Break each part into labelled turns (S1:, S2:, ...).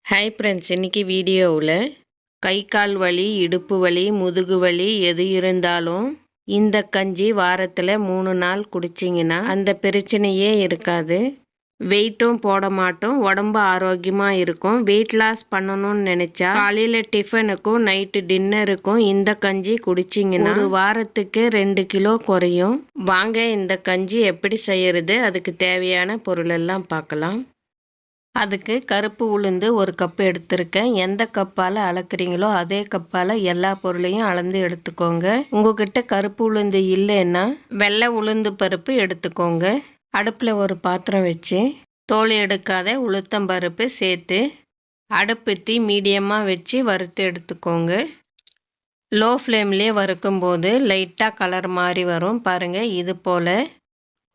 S1: Hi friends, இன்றைக்கி வீடியோவில் கை கால் வலி, இடுப்பு வலி, முதுகு வலி எது இருந்தாலும் இந்த கஞ்சி வாரத்தில் 3 நாள் குடிச்சிங்கன்னா அந்த பிரச்சனையே இருக்காது. வெயிட்டும் போட மாட்டோம், உடம்பு ஆரோக்கியமாக இருக்கும். வெயிட் லாஸ் பண்ணணும்னு நினச்சா காலையில் டிஃபனுக்கும் நைட்டு டின்னருக்கும் இந்த கஞ்சி குடிச்சிங்கன்னா ஒரு வாரத்துக்கு 2 கிலோ குறையும். வாங்க இந்த கஞ்சி எப்படி செய்கிறது, அதுக்கு தேவையான பொருளெல்லாம் பார்க்கலாம். அதுக்கு கருப்பு உளுந்து 1 கப் எடுத்திருக்கேன். எந்த கப்பால் அளக்குறீங்களோ அதே கப்பால் எல்லா பொருளையும் அளந்து எடுத்துக்கோங்க. உங்ககிட்ட கருப்பு உளுந்து இல்லைன்னா வெள்ளை உளுந்து பருப்பு எடுத்துக்கோங்க. அடுப்பில் ஒரு பாத்திரம் வச்சு தோல் எடுக்காத உளுத்தம்பருப்பு சேர்த்து அடுப்பு தீ மீடியமாக வச்சு வறுத்து எடுத்துக்கோங்க. லோ ஃப்ளேம்லேயே வறுக்கும்போது லைட்டாக கலர் மாதிரி வரும் பாருங்கள். இது போல்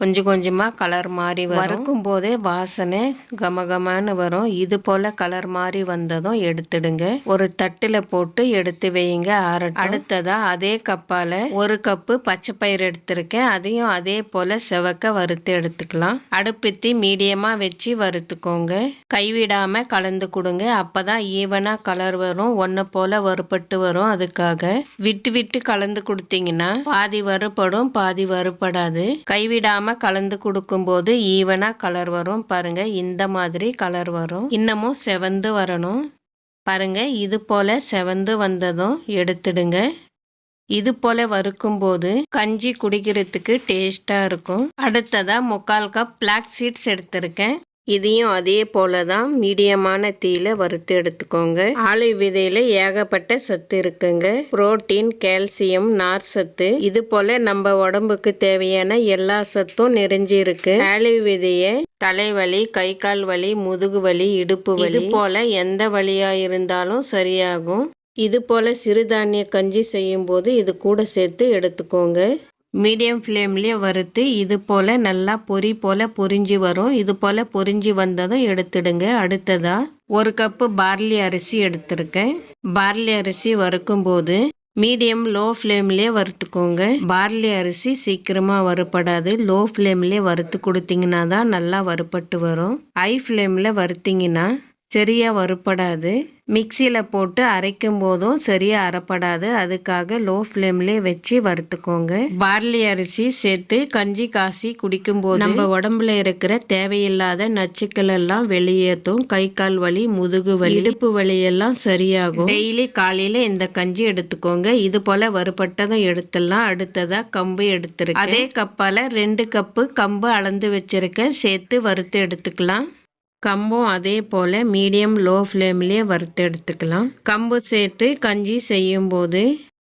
S1: கொஞ்சம் கொஞ்சமாக கலர் மாதிரி வறுக்கும் போதே வாசனை கமகமானு வரும். இது போல் கலர் மாதிரி வந்ததும் எடுத்துடுங்க. ஒரு தட்டில் போட்டு எடுத்து வைங்க ஆறட்டும். அடுத்ததாக அதே கப்பால் 1 கப்பு பச்சை பயிர் எடுத்திருக்கேன். அதையும் அதே போல் செவக்க வறுத்து எடுத்துக்கலாம். அடுப்புத்தி மீடியமாக வச்சு வறுத்துக்கோங்க. கைவிடாமல் கலந்து கொடுங்க. அப்போ தான் ஈவனாக கலர் வரும், ஒன்று போல் வறுபட்டு வரும். அதுக்காக விட்டு விட்டு கலந்து கொடுத்தீங்கன்னா பாதி வறுபடும் பாதி வறுபடாது. கைவிடாமல் கலந்து கொடுக்கும்போது ஈவனா கலர் வரும் பாருங்க. இந்த மாதிரி கலர் வரும். இன்னமும் செவந்து வரணும் பாருங்க. இது போல செவந்து வந்ததும் எடுத்துடுங்க. இது போல வறுக்கும்போது கஞ்சி குடிக்கிறதுக்கு டேஸ்டா இருக்கும். அடுத்ததா 3/4 கப் பிளாக் சீட்ஸ் எடுத்திருக்கேன். இதையும் அதே போல தான் மீடியமான தீயில வறுத்து எடுத்துக்கோங்க. ஆலிவ் விதையில ஏகப்பட்ட சத்து இருக்குங்க. புரோட்டீன், கால்சியம், நார் சத்து, இது போல நம்ம உடம்புக்கு தேவையான எல்லா சத்தும் நிறைஞ்சு இருக்கு. ஆலிவ் விதைய தலைவலி, கை கால் வலி, முதுகு வலி, இடுப்பு வலி, இது போல எந்த வலியா இருந்தாலும் சரியாகும். இது போல சிறுதானிய கஞ்சி செய்யும் போது இது கூட சேர்த்து எடுத்துக்கோங்க. மீடியம் ஃப்ளேம்லேயே வறுத்து இது போல் நல்லா பொரி போல் பொரிஞ்சு வரும். இது போல் பொரிஞ்சு வந்ததும் எடுத்துடுங்க. அடுத்ததாக 1 கப்பு பார்லி அரிசி எடுத்திருக்கேன். பார்லி அரிசி வறுக்கும்போது மீடியம் லோ ஃப்ளேம்லேயே வறுத்துக்கோங்க. பார்லி அரிசி சீக்கிரமாக வறுபடாது. லோ ஃப்ளேம்லேயே வறுத்து கொடுத்தீங்கன்னா தான் நல்லா வறுபட்டு வரும். ஹை ஃப்ளேமில் வறுத்தீங்கன்னா சரியாக வறுபடாது. மிக்சியில் போட்டு அரைக்கும் போதும் சரியாக அரைப்படாது. அதுக்காக லோ ஃப்ளேம்லேயே வச்சு வறுத்துக்கோங்க. பார்லி அரிசி சேர்த்து கஞ்சி காசி குடிக்கும்போது நம்ம உடம்புல இருக்கிற தேவையில்லாத நச்சுக்கள் எல்லாம் வெளியேற்றும். கை கால் வலி, முதுகு வலி, இடுப்பு வலி எல்லாம் சரியாகும். டெய்லி காலையில் இந்த கஞ்சி எடுத்துக்கோங்க. இது போல் வறுபட்டதும் எடுத்துடலாம். அடுத்ததாக கம்பு எடுத்துருக்கேன். அதே கப்பால் 2 கப்பு கம்பு அளந்து வச்சுருக்கேன். சேர்த்து வறுத்து எடுத்துக்கலாம். கம்பும் அதே போல் மீடியம் லோ ஃப்ளேம்லேயே வறுத்து எடுத்துக்கலாம். கம்பு சேர்த்து கஞ்சி செய்யும்போது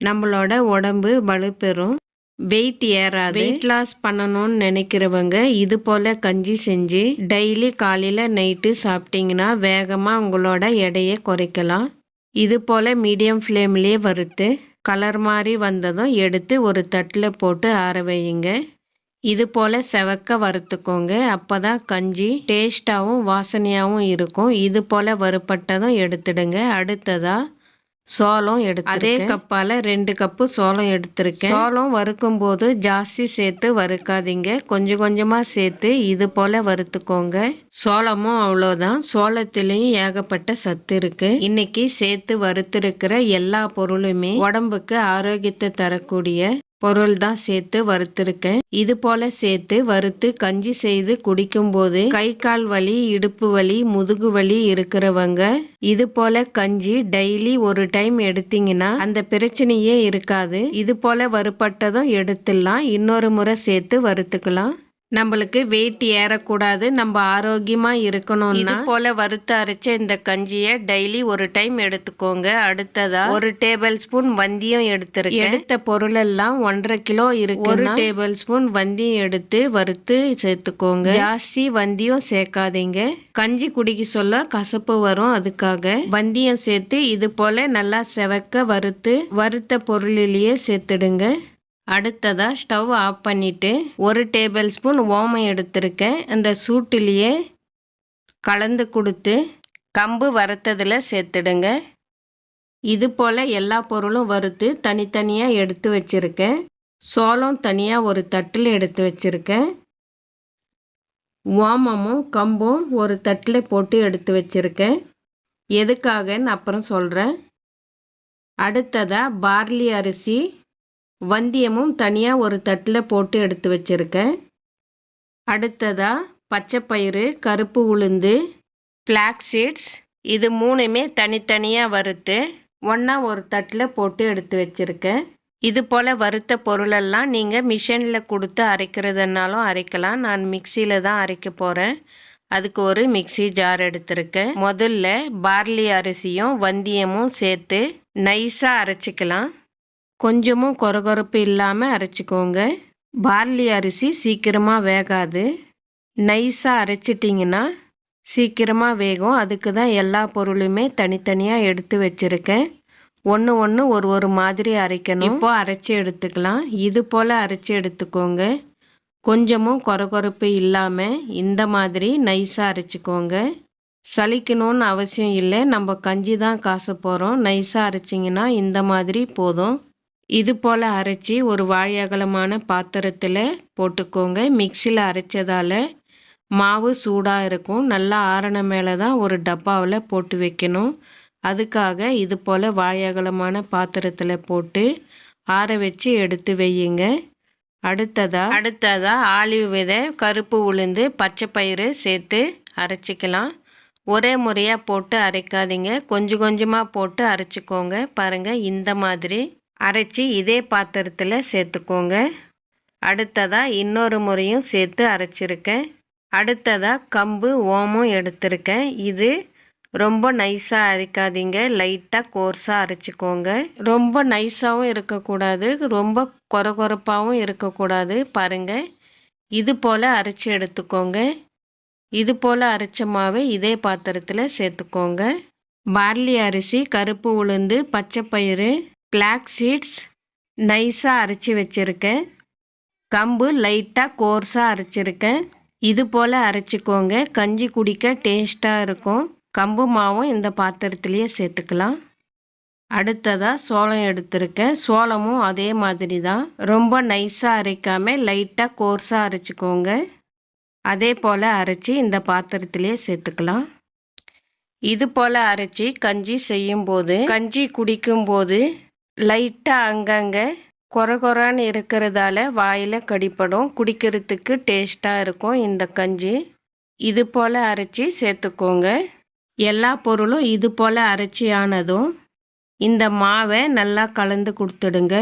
S1: நம்மளோட உடம்பு வலுப்பெறும், வெயிட் ஏறாது. வெயிட் லாஸ் பண்ணணும்னு நினைக்கிறவங்க இது போல் கஞ்சி செஞ்சு டெய்லி காலையில் நைட்டு சாப்பிட்டீங்கன்னா வேகமாக உங்களோட எடையை குறைக்கலாம். இது போல் மீடியம் ஃப்ளேம்லேயே வறுத்து கலர் மாதிரி வந்ததும் எடுத்து ஒரு தட்டில் போட்டு ஆற வையுங்க. இது போல் செவக்க வறுத்துக்கோங்க. அப்போ தான் கஞ்சி டேஸ்டாகவும் வாசனையாகவும் இருக்கும். இது போல் வறுபட்டதும் எடுத்துடுங்க. அடுத்ததாக சோளம் அதே கப்பால் 2 கப்பு சோளம் எடுத்திருக்கேன். சோளம் வறுக்கும்போது ஜாஸ்தி சேர்த்து வறுக்காதீங்க, கொஞ்சம் கொஞ்சமாக சேர்த்து இது போல் வறுத்துக்கோங்க. சோளமும் அவ்வளோதான். சோளத்துலேயும் ஏகப்பட்ட சத்து இருக்கு. இன்னைக்கு சேர்த்து வறுத்திருக்கிற எல்லா பொருளுமே உடம்புக்கு ஆரோக்கியத்தை தரக்கூடிய பொருள் தான் சேர்த்து வறுத்திருக்கேன். இது போல சேர்த்து வறுத்து கஞ்சி செய்து குடிக்கும்போது கை கால் வலி, இடுப்பு வலி, முதுகு வலி இருக்கிறவங்க இது போல கஞ்சி டெய்லி ஒரு டைம் எடுத்தீங்கன்னா அந்த பிரச்சனையே இருக்காது. இது போல வறுபட்டதும் எடுத்துடலாம். இன்னொரு முறை சேர்த்து வறுத்துக்கலாம். நம்மளுக்கு வெயிட் ஏறக்கூடாது, நம்ம ஆரோக்கியமாக இருக்கணும்னா இது போல் வறுத்து அரைச்ச இந்த கஞ்சியை டெய்லி ஒரு டைம் எடுத்துக்கோங்க. அடுத்ததாக 1 டேபிள் ஸ்பூன் வந்தியம் எடுத்துருக்கேன். எடுத்த பொருளெல்லாம் 1.5 கிலோ இருக்கு. 1 டேபிள் ஸ்பூன் வந்தியம் எடுத்து வறுத்து சேர்த்துக்கோங்க. ஜாஸ்தி வந்தியம் சேர்க்காதீங்க, கஞ்சி குடிக்க சொல்ல கசப்பு வரும். அதுக்காக வந்தியம் சேர்த்து இது போல் நல்லா செவக்க வறுத்த பொருளிலேயே சேர்த்துடுங்க. அடுத்ததாக ஸ்டவ் ஆஃப் பண்ணிவிட்டு 1 டேபிள் ஸ்பூன் ஓமம் எடுத்திருக்கேன். அந்த சூட்டிலேயே கலந்து கொடுத்து கம்பு வறுத்ததில் சேர்த்துடுங்க. இது போல் எல்லா பொருளும் வறுத்து தனித்தனியாக எடுத்து வச்சுருக்கேன். சோளம் தனியாக ஒரு தட்டில் எடுத்து வச்சுருக்கேன். ஓமமும் கம்பும் ஒரு தட்டில் போட்டு எடுத்து வச்சுருக்கேன். எதுக்காகன்னு அப்புறம் சொல்கிறேன். அடுத்ததாக பார்லி அரிசி வெந்தயமும் தனியாக ஒரு தட்டில் போட்டு எடுத்து வச்சுருக்கேன். அடுத்ததாக பச்சைப்பயிறு, கருப்பு உளுந்து, ஃப்ளாக்ஸ் சீட்ஸ் இது மூணுமே தனித்தனியாக வறுத்து ஒன்றா ஒரு தட்டில் போட்டு எடுத்து வச்சுருக்கேன். இது போல் வறுத்த பொருளெல்லாம் நீங்கள் மிஷினில் கொடுத்து அரைக்கிறதுனாலும் அரைக்கலாம். நான் மிக்சியில் தான் அரைக்க போகிறேன். அதுக்கு ஒரு மிக்சி ஜார் எடுத்திருக்கேன். முதல்ல பார்லி அரிசியும் வெந்தயமும் சேர்த்து நைஸாக அரைச்சிக்கலாம். கொஞ்சமும் கொரகொரப்பு இல்லாமல் அரைச்சிக்கோங்க. பார்லி அரிசி சீக்கிரமாக வேகாது. நைஸாக அரைச்சிட்டிங்கன்னா சீக்கிரமாக வேகும். அதுக்கு தான் எல்லா பொருளுமே தனித்தனியாக எடுத்து வச்சுருக்கேன். ஒன்று ஒரு மாதிரி அரைக்கணும். இப்போ அரைச்சி எடுத்துக்கலாம். இது போல் அரைச்சி எடுத்துக்கோங்க. கொஞ்சமும் கொரகொரப்பு இல்லாமல் இந்த மாதிரி நைஸாக அரைச்சிக்கோங்க. சலிக்கணும்னு அவசியம் இல்லை. நம்ம கஞ்சி தான் காச போகிறோம். நைஸாக அரைச்சிங்கன்னா இந்த மாதிரி போதும். இது போல் அரைச்சி ஒரு வாய் அகலமான பாத்திரத்தில் போட்டுக்கோங்க. மிக்சியில் அரைச்சதால் மாவு சூடாக இருக்கும். நல்லா ஆறின மேலே தான் ஒரு டப்பாவில் போட்டு வைக்கணும். அதுக்காக இது போல் வாய் அகலமான பாத்திரத்தில் போட்டு ஆற வச்சு எடுத்து வையுங்க. அடுத்ததாக ஆலிவ் விதை, கருப்பு உளுந்து, பச்சைப்பயிறு சேர்த்து அரைச்சிக்கலாம். ஒரே முறையாக போட்டு அரைக்காதீங்க. கொஞ்சம் கொஞ்சமாக போட்டு அரைச்சிக்கோங்க. பாருங்கள், இந்த மாதிரி அரைச்சி இதே பாத்திரத்தில் சேர்த்துக்கோங்க. அடுத்ததாக இன்னொரு முறையும் சேர்த்து அரைச்சிருக்கேன். அடுத்ததாக கம்பு, ஓமம் எடுத்திருக்கேன். இது ரொம்ப நைஸாக அரைக்காதீங்க. லைட்டாக கோர்ஸாக அரைச்சிக்கோங்க. ரொம்ப நைஸாகவும் இருக்கக்கூடாது, ரொம்ப கொரகொரப்பாகவும் இருக்கக்கூடாது. பாருங்கள், இது போல் அரைச்சி எடுத்துக்கோங்க. இது போல் அரைச்ச மாவை இதே பாத்திரத்தில் சேர்த்துக்கோங்க. பார்லி அரிசி, கருப்பு உளுந்து, பச்சைப்பயிறு, ஃப்ளாக்ஸ் சீட்ஸ் நைஸாக அரைச்சி வச்சுருக்கேன். கம்பு லைட்டாக கோர்ஸாக அரைச்சிருக்கேன். இது போல் அரைச்சிக்கோங்க. கஞ்சி குடிக்க டேஸ்ட்டாக இருக்கும். கம்பு மாவும் இந்த பாத்திரத்துலேயே சேர்த்துக்கலாம். அடுத்ததாக சோளம் எடுத்திருக்கேன். சோளமும் அதே மாதிரி தான். ரொம்ப நைஸாக அரைக்காமல் லைட்டாக கோர்ஸாக அரைச்சிக்கோங்க. அதே போல் அரைச்சி இந்த பாத்திரத்துலேயே சேர்த்துக்கலாம். இது போல் அரைச்சி கஞ்சி செய்யும்போது, கஞ்சி குடிக்கும்போது லைட்டாக அங்கங்கே கொரகொரான்னு இருக்கிறதால வாயில் கடிப்படும். குடிக்கிறதுக்கு டேஸ்ட்டாக இருக்கும் இந்த கஞ்சி. இது போல் அரைச்சி சேர்த்துக்கோங்க. எல்லா பொருளும் இது போல் அரைச்சி ஆனதும் இந்த மாவை நல்லா கலந்து கொடுத்துடுங்க.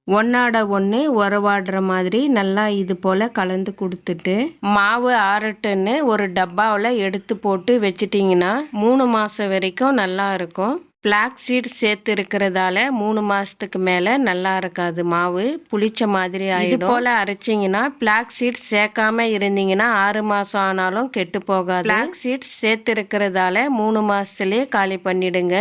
S1: ஒன்றோட ஒன்று உறவாடுற மாதிரி நல்லா இது போல் கலந்து கொடுத்துட்டு மாவு ஆறட்டுன்னு ஒரு டப்பாவில் எடுத்து போட்டு வச்சிட்டிங்கன்னா 3 மாதம் வரைக்கும் நல்லா இருக்கும். ஃப்ளாக்ஸ் சீட் சேர்த்து இருக்கிறதால 3 மாதத்துக்கு மேலே நல்லா இருக்காது. மாவு புளிச்ச மாதிரி ஆகிடும். இது போல் அரைச்சிங்கன்னா ஃப்ளாக்ஸ் சீட் சேர்க்காம இருந்தீங்கன்னா 6 மாதம் ஆனாலும் கெட்டு போகாது. ஃப்ளாக்ஸ் சீட் சேர்த்து இருக்கிறதால 3 மாதத்துலேயே காலி பண்ணிடுங்க.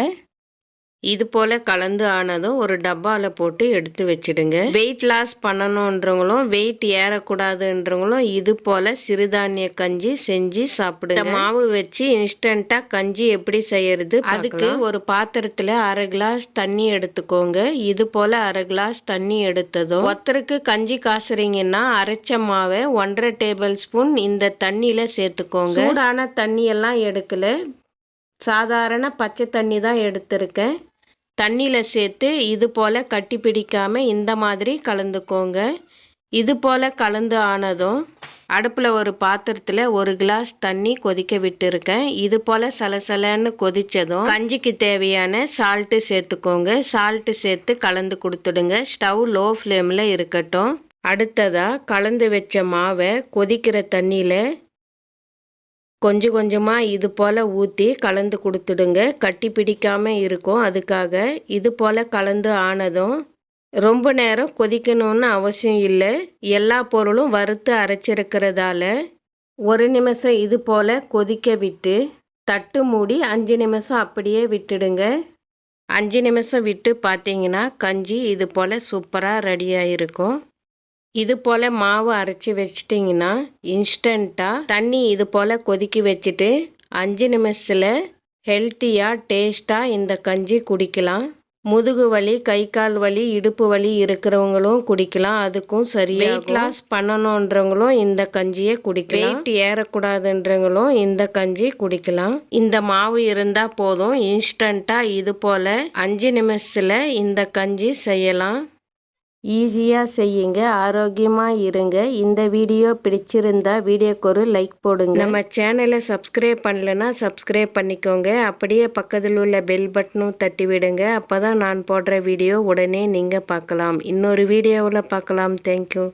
S1: இது போல் கலந்து ஆனதும் ஒரு டப்பாவில் போட்டு எடுத்து வச்சிடுங்க. வெயிட் லாஸ் பண்ணணுன்றவங்களும் வெயிட் ஏறக்கூடாதுன்றவங்களும் இது போல் சிறுதானிய கஞ்சி செஞ்சு சாப்பிடுங்க. மாவு வச்சு இன்ஸ்டண்ட்டாக கஞ்சி எப்படி செய்யறது, அதுக்கு ஒரு பாத்திரத்தில் 1/2 கிளாஸ் தண்ணி எடுத்துக்கோங்க. இது போல் 1/2 கிளாஸ் தண்ணி எடுத்ததும் ஒருத்தருக்கு கஞ்சி காசுறீங்கன்னா அரைச்ச மாவை 1.5 டேபிள் ஸ்பூன் இந்த தண்ணியில் சேர்த்துக்கோங்க. சூடான தண்ணியெல்லாம் எடுக்கல, சாதாரண பச்சை தண்ணி தான் எடுத்திருக்கேன். தண்ணியில் சேர்த்து இது போல் கட்டி பிடிக்காமல் இந்த மாதிரி கலந்துக்கோங்க. இது போல் கலந்து ஆனதும் அடுப்பில் ஒரு பாத்திரத்தில் 1 கிளாஸ் தண்ணி கொதிக்க விட்டுருக்கேன். இது போல் சலசலன்னு கொதித்ததும் கஞ்சிக்கு தேவையான சால்ட்டு சேர்த்துக்கோங்க. சால்ட்டு சேர்த்து கலந்து கொடுத்துடுங்க. ஸ்டவ் லோ ஃப்ளேமில் இருக்கட்டும். அடுத்ததாக கலந்து வச்ச மாவை கொதிக்கிற தண்ணியில் கொஞ்சம் கொஞ்சமாக இது போல் ஊற்றி கலந்து கொடுத்துடுங்க. கட்டி பிடிக்காமல் இருக்கும். அதுக்காக இது போல் கலந்து ஆனதும் ரொம்ப நேரம் கொதிக்கணும்னு அவசியம் இல்லை. எல்லா பொருளும் வறுத்து அரைச்சிருக்கிறதால 1 நிமிஷம் இது போல் கொதிக்க விட்டு தட்டு மூடி 5 நிமிஷம் அப்படியே விட்டுடுங்க. 5 நிமிஷம் விட்டு பார்த்தீங்கன்னா கஞ்சி இது போல் சூப்பராக ரெடியாக இருக்கும். இது போல் மாவு அரைச்சி வச்சிட்டிங்கன்னா இன்ஸ்டண்ட்டாக தண்ணி இது போல் கொதிக்க வச்சுட்டு 5 நிமிஷத்தில் ஹெல்த்தியாக டேஸ்ட்டாக இந்த கஞ்சி குடிக்கலாம். முதுகு வலி, கை கால் வலி, இடுப்பு வலி இருக்கிறவங்களும் குடிக்கலாம். அதுக்கும் சரியாகும். வெயிட் லாஸ் பண்ணணுன்றவங்களும் இந்த கஞ்சியை குடிக்கலாம். வெயிட் ஏறக்கூடாதுன்றவங்களும் இந்த கஞ்சி குடிக்கலாம். இந்த மாவு இருந்தா போதும், இன்ஸ்டண்டா இது போல 5 நிமிஷத்துல இந்த கஞ்சி செய்யலாம். ஈஸியா செய்யுங்க, ஆரோக்கியமா இருங்க. இந்த வீடியோ பிடிச்சிருந்தா வீடியோக்கு ஒரு லைக் போடுங்க. நம்ம சேனலை சப்ஸ்கிரைப் பண்ணலன்னா சப்ஸ்கிரைப் பண்ணிக்கோங்க. அப்படியே பக்கத்தில் உள்ள பெல் பட்டனும் தட்டி விடுங்க. அப்பதான் நான் போடுற வீடியோ உடனே நீங்க பார்க்கலாம். இன்னொரு வீடியோவில் பார்க்கலாம். தேங்க்யூ.